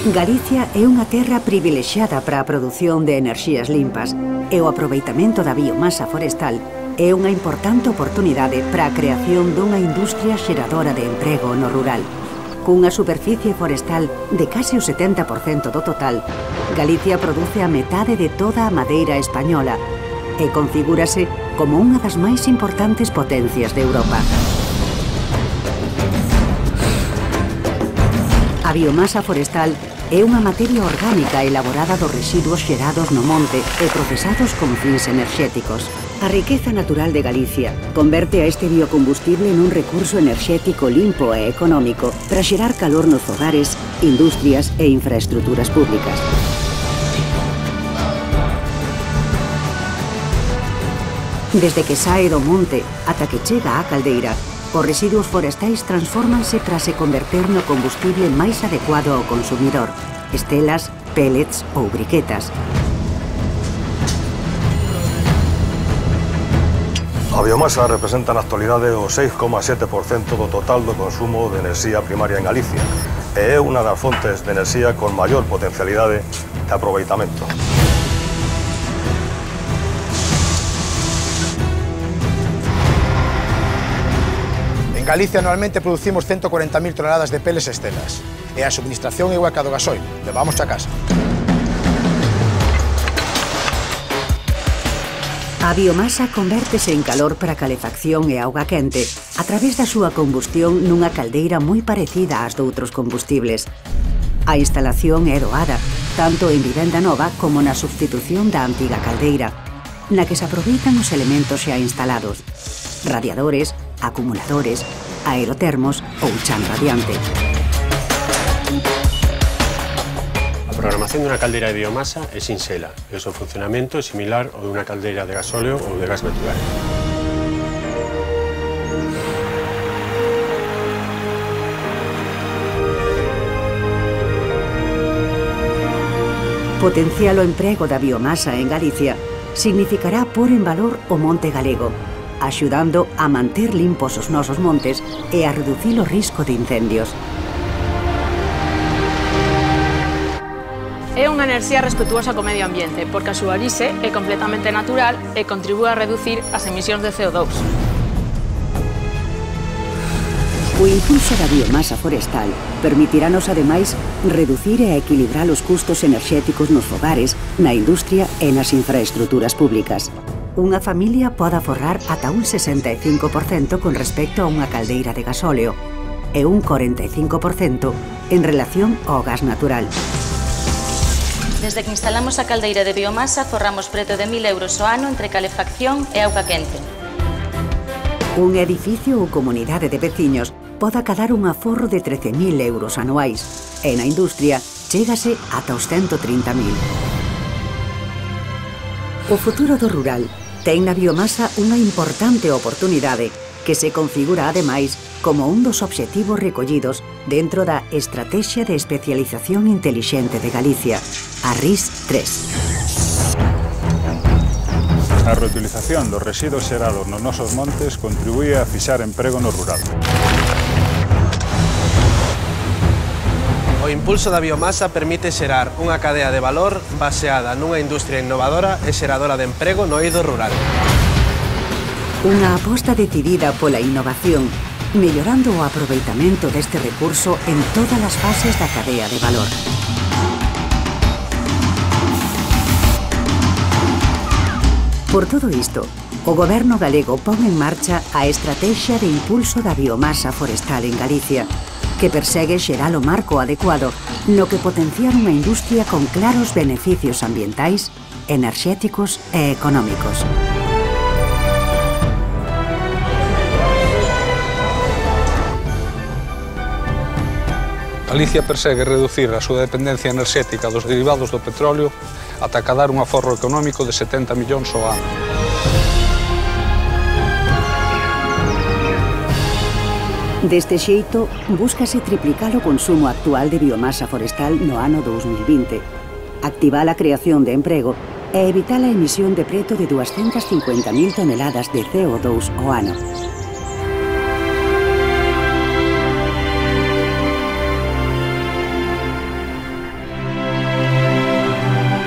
Galicia é unha terra privilexiada para a produción de enerxías limpas e o aproveitamento da biomasa forestal é unha importante oportunidade para a creación dunha industria xeradora de emprego no rural. Cunha superficie forestal de case o 70% do total, Galicia produce a metade de toda a madeira española e configúrase como unha das máis importantes potencias de Europa. A biomasa forestal é unha materia orgánica elaborada dos residuos xerados no monte e procesados con fins enerxéticos. A riqueza natural de Galicia converte a este biocombustible nun recurso enerxético limpo e económico para xerar calor nos fogares, industrias e infraestruturas públicas. Desde que sae do monte ata que chega á caldeira, os residuos forestais transfórmanse para se converter no combustible máis adecuado ao consumidor, estelas, pellets ou briquetas. A biomasa representa na actualidade o 6,7% do total do consumo de enerxía primaria en Galicia e é unha das fontes de enerxía con maior potencialidade de aproveitamento. En Galicia anualmente producimos 140.000 toneladas de peles e estelas e a subministración é igual que a do gasoil, levamos a casa. A biomasa convértese en calor para calefacción e auga quente a través da súa combustión nunha caldeira moi parecida ás doutros combustibles. A instalación é doada, tanto en vivenda nova como na substitución da antiga caldeira, na que se aproveitan os elementos xa instalados: radiadores, acumuladores, aerotermos ou chan radiante. A programación dunha caldeira de biomasa é sinxela e o seu funcionamento é similar ao dunha caldeira de gasóleo ou de gas natural. Potenciar o emprego da biomasa en Galicia significará pôr en valor o monte galego, axudando a manter limpos os nosos montes e a reducir o risco de incendios. É unha enerxía respetuosa co medio ambiente, porque a súa orixe é completamente natural e contribúe a reducir as emisións de CO2. O impulso da biomasa forestal permitirános, ademais, reducir e equilibrar os custos enerxéticos nos fogares, na industria e nas infraestruturas públicas. Unha familia pode aforrar ata un 65% con respecto a unha caldeira de gasóleo e un 45% en relación ao gas natural. Desde que instalamos a caldeira de biomasa, forramos preto de 1.000 euros ao ano entre calefacción e auga quente. Un edificio ou comunidade de veciños pode acadar un aforro de 13.000 euros anuais e na industria chégase ata os 130.000. O futuro do rural ten na biomasa unha importante oportunidade que se configura, ademais, como un dos obxectivos recollidos dentro da Estrategia de Especialización Intelixente de Galicia, a RIS3. A reutilización dos residuos xerados nos nosos montes contribúe a fixar emprego no rural. O impulso da biomasa permite xerar unha cadea de valor baseada nunha industria innovadora e xeradora de emprego no eido rural. Unha aposta decidida pola innovación, mellorando o aproveitamento deste recurso en todas as fases da cadea de valor. Por todo isto, o Goberno galego pon en marcha a Estrategia de Impulso da Biomasa Forestal en Galicia, que persegue xerar o marco adecuado no que potenciar unha industria con claros beneficios ambientais, enerxéticos e económicos. Galicia persegue reducir a súa dependencia enerxética dos derivados do petróleo ata acadar un aforro económico de 70 millóns ao ano. Deste xeito, búscase triplicar o consumo actual de biomasa forestal no ano 2020, activar a creación de emprego e evitar a emisión de preto de 250.000 toneladas de CO2 ao ano.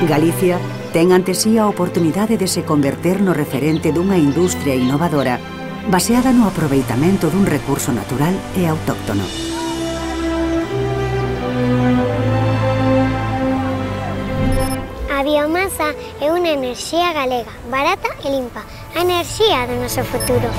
Galicia ten ante sí a oportunidade de se converter no referente dunha industria innovadora baseada no aproveitamento dun recurso natural e autóctono. A biomasa é unha enerxía galega, barata e limpa, a enerxía do noso futuro.